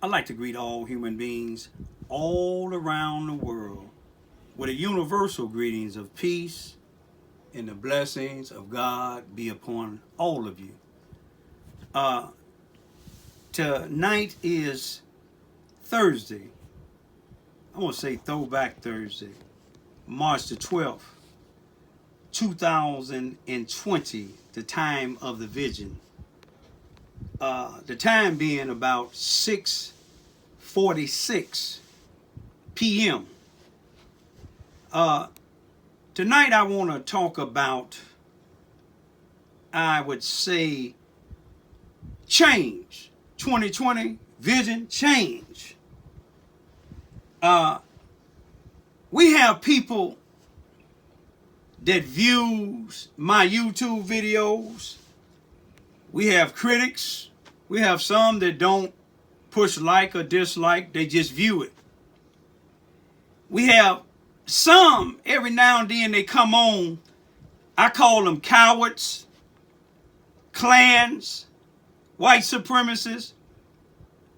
I'd like to greet all human beings all around the world with a universal greetings of peace and the blessings of God be upon all of you. Uh, Tonight is Thursday. I want to say Throwback Thursday, March the 12th, 2020, the time of the vision. The time being about 6:46 p.m. Tonight I want to talk about, I would say, change. 2020 vision change. We have people that views my YouTube videos. We have critics. We have some that don't push like or dislike. They just view it. We have some, every now and then they come on. I call them cowards, clans, white supremacists,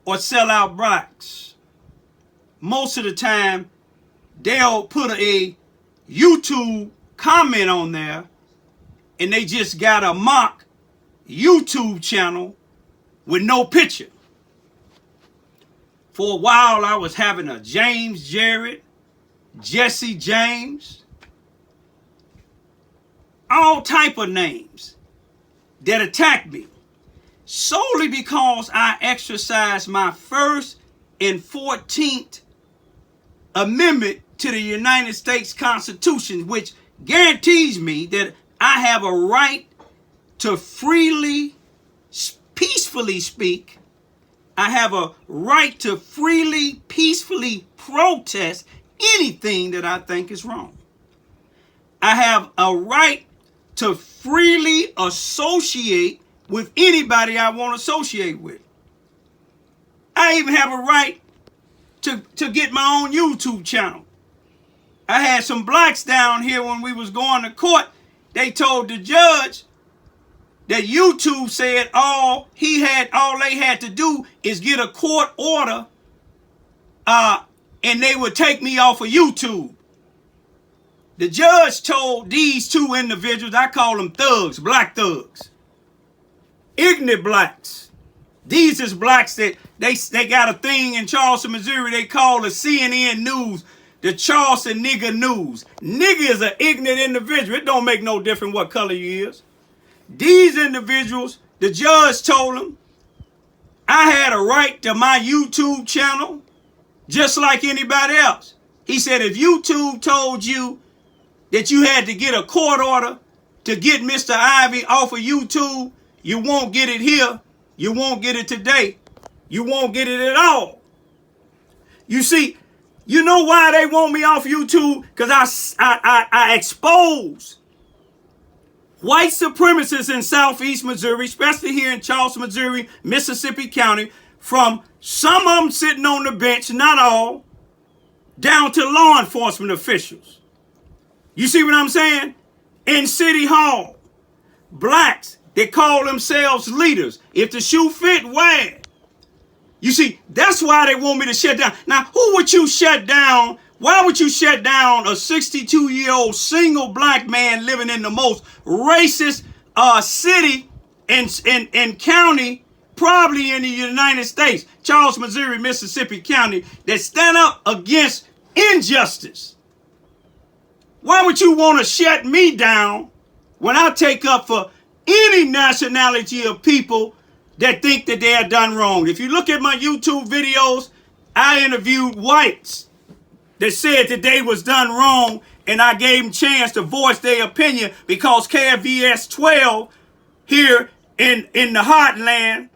or sellout blacks. Most of the time, they'll put a YouTube comment on there and they just got a mock YouTube channel with no picture. For a while, I was having a James Jarrett, Jesse James, all type of names that attacked me solely because I exercised my First and 14th Amendment to the United States Constitution, which guarantees me that I have a right to freely, peacefully speak. I have a right to freely, peacefully protest anything that I think is wrong. I have a right to freely associate with anybody I want to associate with. I even have a right to get my own YouTube channel. I had some blacks down here when we was going to court. They told the judge that YouTube said all they had to do is get a court order, and they would take me off of YouTube. The judge told these two individuals, I call them thugs, black thugs, ignorant blacks. These is blacks that they got a thing in Charleston, Missouri, they call the CNN News, the Charleston Nigger News. Nigger is an ignorant individual. It don't make no difference what color you is. These individuals, the judge told them, I had a right to my YouTube channel just like anybody else. He said, if YouTube told you that you had to get a court order to get Mr. Ivy off of YouTube, you won't get it here. You won't get it today. You won't get it at all. You see, you know why they want me off YouTube? Because I expose white supremacists in Southeast Missouri, especially here in Charleston, Missouri, Mississippi County, from some of them sitting on the bench, not all, down to law enforcement officials. You see what I'm saying? In City Hall, blacks, they call themselves leaders. If the shoe fit, wear it. You see, that's why they want me to shut down. Now, who would you shut down? Why would you shut down a 62-year-old single black man living in the most racist city and county probably in the United States, Charles, Missouri, Mississippi County, that stand up against injustice? Why would you want to shut me down when I take up for any nationality of people that think that they are done wrong? If you look at my YouTube videos, I interviewed whites that said that they was done wrong, and I gave them a chance to voice their opinion because KFVS 12 here in the heartland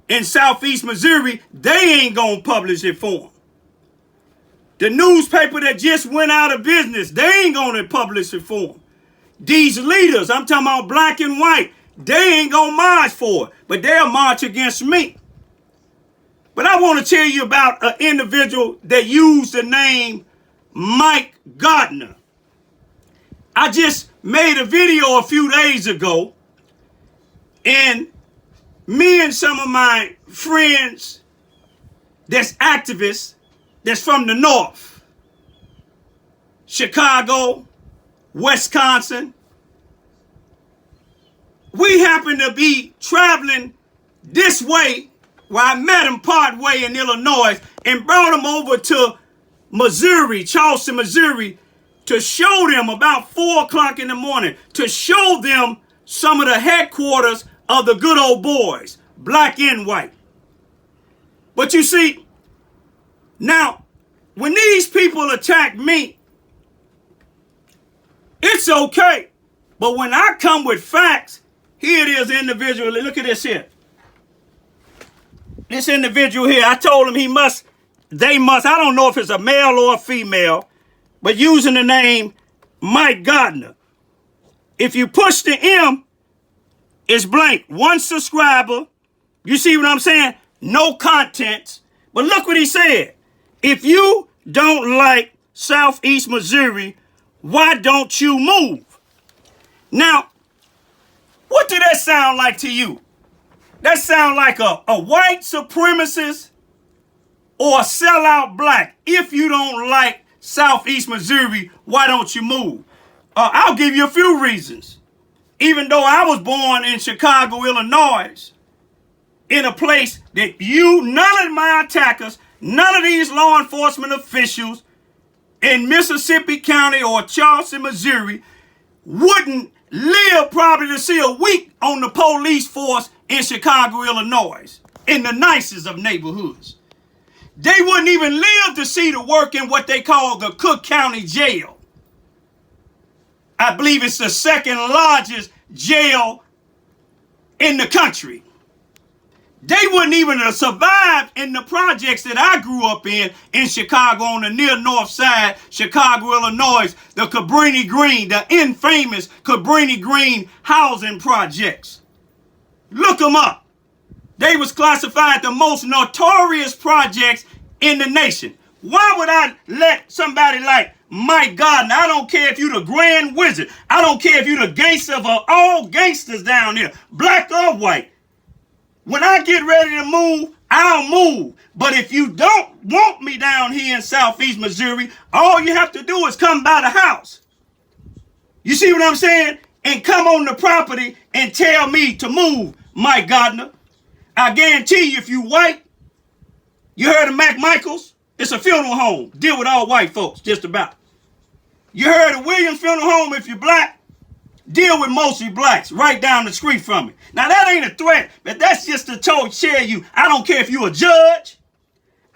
in Southeast Missouri, they ain't gonna publish it for them. The newspaper that just went out of business, they ain't gonna publish it for them. These leaders, I'm talking about black and white, they ain't gonna march for it, but they'll march against me. But I want to tell you about an individual that used the name Mike Gardner. I just made a video a few days ago, and me and some of my friends There's activists that's from the north. Chicago, Wisconsin. We happen to be traveling this way where I met him part way in Illinois and brought him over to Missouri, Charleston, Missouri, to show them about 4 o'clock in the morning, to show them some of the headquarters of the good old boys, black and white. But you see, now, when these people attack me, it's okay. But when I come with facts, here it is individually. Look at this here. This individual here, I told him they must, I don't know if it's a male or a female, but using the name Mike Gardner. If you push the M, it's blank. 1 subscriber. You see what I'm saying? No contents. But look what he said. If you don't like Southeast Missouri, why don't you move? Now, what did that sound like to you? That sound like a white supremacist or a sellout black. If you don't like Southeast Missouri, why don't you move? I'll give you a few reasons. Even though I was born in Chicago, Illinois, in a place that none of my attackers, none of these law enforcement officials in Mississippi County or Charleston, Missouri, wouldn't live probably to see a week on the police force in Chicago, Illinois, in the nicest of neighborhoods. They wouldn't even live to see the work in what they call the Cook County Jail. I believe it's the second largest jail in the country. They wouldn't even have survived in the projects that I grew up in Chicago on the near north side, Chicago, Illinois, the Cabrini Green, the infamous Cabrini Green housing projects. Look them up. They was classified the most notorious projects in the nation. Why would I let somebody like Mike Gardner, I don't care if you the Grand Wizard, I don't care if you the gangster of all gangsters down here, black or white. When I get ready to move, I'll move. But if you don't want me down here in Southeast Missouri, all you have to do is come by the house. You see what I'm saying? And come on the property and tell me to move, Mike Gardner. I guarantee you, if you white, you heard of Mac Michaels? It's a funeral home. Deal with all white folks, just about. You heard of Williams Funeral Home? If you're black, deal with mostly blacks right down the street from it. Now, that ain't a threat, but that's just to tell you, I don't care if you a judge.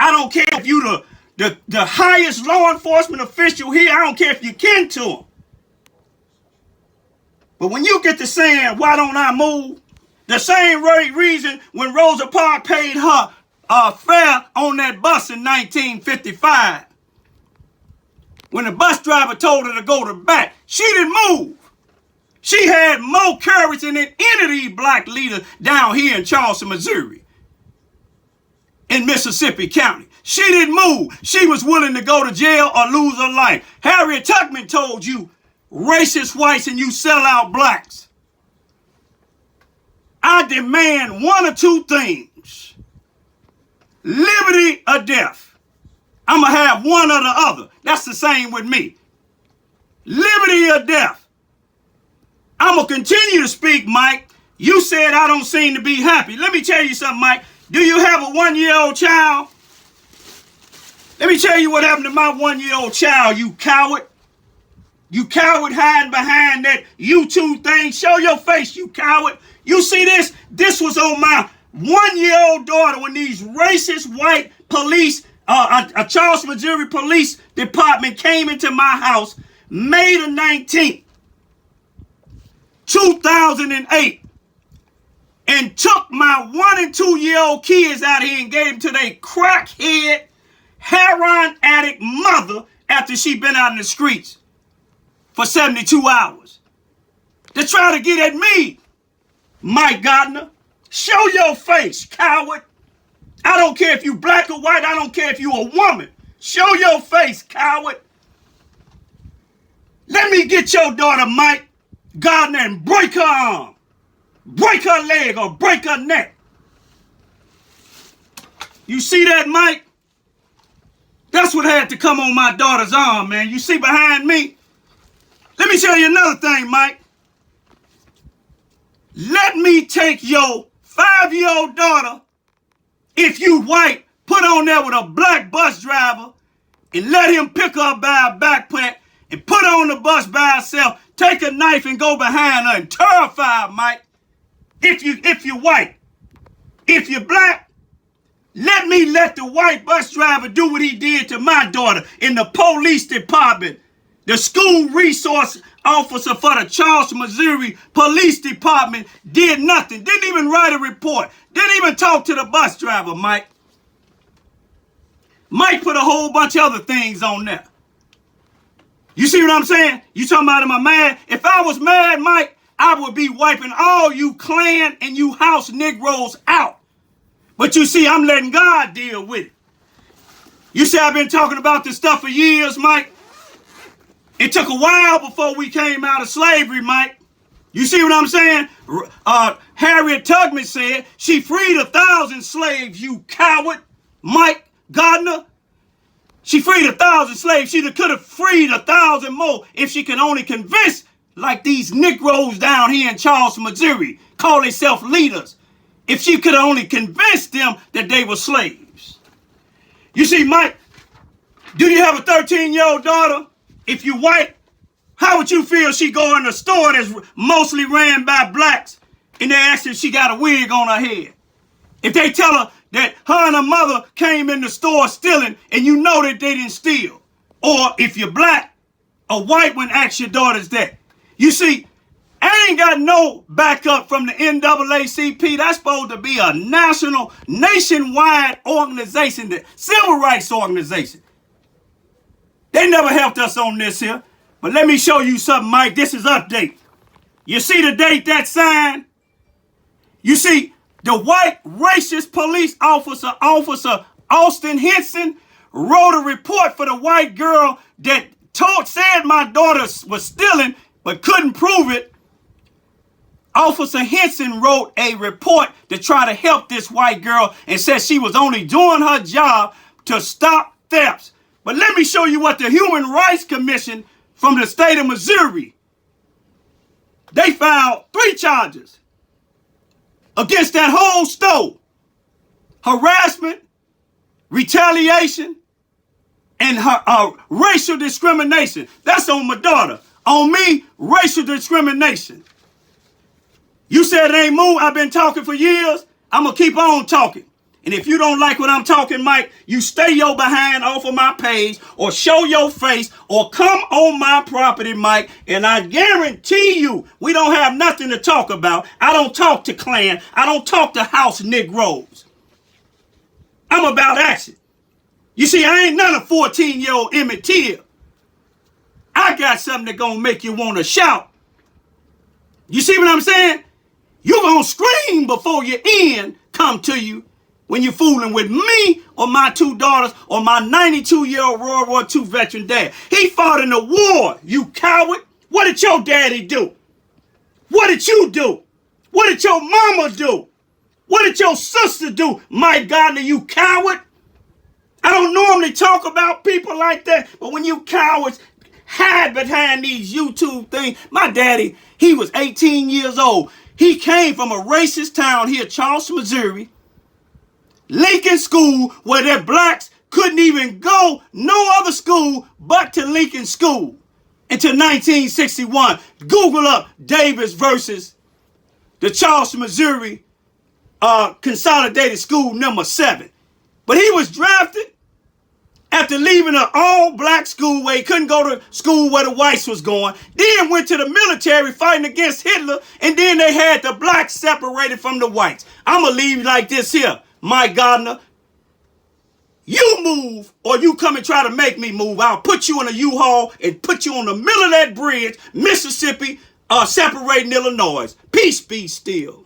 I don't care if you the highest law enforcement official here. I don't care if you kin to them. But when you get to saying, why don't I move? The same reason when Rosa Parks paid her fare on that bus in 1955. When the bus driver told her to go to the back, she didn't move. She had more courage than any of these black leaders down here in Charleston, Missouri, in Mississippi County. She didn't move. She was willing to go to jail or lose her life. Harriet Tubman told you, racist whites and you sell out blacks. I demand one or two things. Liberty or death. I'm going to have one or the other. That's the same with me. Liberty or death. I'm going to continue to speak, Mike. You said I don't seem to be happy. Let me tell you something, Mike. Do you have a 1-year-old child? Let me tell you what happened to my 1-year-old child, you coward. You coward hiding behind that YouTube thing. Show your face, you coward. You see this? This was on my 1-year-old daughter when these racist white police, a Charleston, Missouri Police Department came into my house May the 19th, 2008, and took my 1- and 2-year-old kids out here and gave them to their crackhead, heroin addict mother after she been out in the streets for 72 hours. To try to get at me, Mike Gardner. Show your face, coward. I don't care if you black or white. I don't care if you a woman. Show your face, coward. Let me get your daughter, Mike Gardner, and break her arm. Break her leg or break her neck. You see that, Mike? That's what had to come on my daughter's arm, man. You see behind me? Let me tell you another thing, Mike. Let me take your 5-year-old daughter, if you white, put on there with a black bus driver and let him pick her up by a backpack and put her on the bus by herself, take a knife and go behind her and terrify her, Mike. If you're white. If you're black, let the white bus driver do what he did to my daughter in the police department. The school resource officer for the Charleston, Missouri Police Department did nothing. Didn't even write a report. Didn't even talk to the bus driver, Mike. Mike put a whole bunch of other things on there. You see what I'm saying? You talking about, am I mad? If I was mad, Mike, I would be wiping all you Klan and you house Negroes out. But you see, I'm letting God deal with it. You see, I've been talking about this stuff for years, Mike. It took a while before we came out of slavery, Mike. You see what I'm saying? Harriet Tubman said she freed 1,000 slaves, you coward, Mike Gardner. She freed 1,000 slaves. She could have freed 1,000 more if she can only convince, like these Negroes down here in Charleston, Missouri, call themselves leaders. If she could only convince them that they were slaves. You see, Mike, do you have a 13-year-old daughter? If you white, how would you feel she go in a store that's mostly ran by blacks and they ask if she got a wig on her head? If they tell her that her and her mother came in the store stealing and you know that they didn't steal. Or if you're black, a white one asks your daughters that. You see, I ain't got no backup from the NAACP. That's supposed to be a nationwide organization, the civil rights organization. They never helped us on this here. But let me show you something, Mike. This is update. You see the date that signed? You see, the white racist police officer, Officer Austin Henson, wrote a report for the white girl that said my daughter was stealing but couldn't prove it. Officer Henson wrote a report to try to help this white girl and said she was only doing her job to stop thefts. But let me show you what the Human Rights Commission from the state of Missouri, they filed 3 charges against that whole store. Harassment, retaliation, and racial discrimination. That's on my daughter. On me, racial discrimination. You said it ain't moved. I've been talking for years. I'm going to keep on talking. And if you don't like what I'm talking, Mike, you stay your behind off of my page or show your face or come on my property, Mike, and I guarantee you we don't have nothing to talk about. I don't talk to Klan. I don't talk to house Negroes. I'm about action. You see, I ain't none of 14-year-old Emmett Till. I got something that's going to make you want to shout. You see what I'm saying? You going to scream before your end come to you. When you're fooling with me or my 2 daughters or my 92-year-old World War II veteran dad. He fought in the war, you coward. What did your daddy do? What did you do? What did your mama do? What did your sister do? Mike Gardner, you coward. I don't normally talk about people like that, but when you cowards hide behind these YouTube things. My daddy, he was 18 years old. He came from a racist town here, Charleston, Missouri. Lincoln School, where their blacks couldn't even go no other school but to Lincoln School until 1961. Google up Davis versus the Charleston, Missouri Consolidated School number 7. But he was drafted after leaving an all-black school where he couldn't go to school where the whites was going. Then went to the military fighting against Hitler, and then they had the blacks separated from the whites. I'm going to leave it like this here. Mike Gardner, you move or you come and try to make me move. I'll put you in a U-Haul and put you on the middle of that bridge, Mississippi, separating Illinois. Peace be still.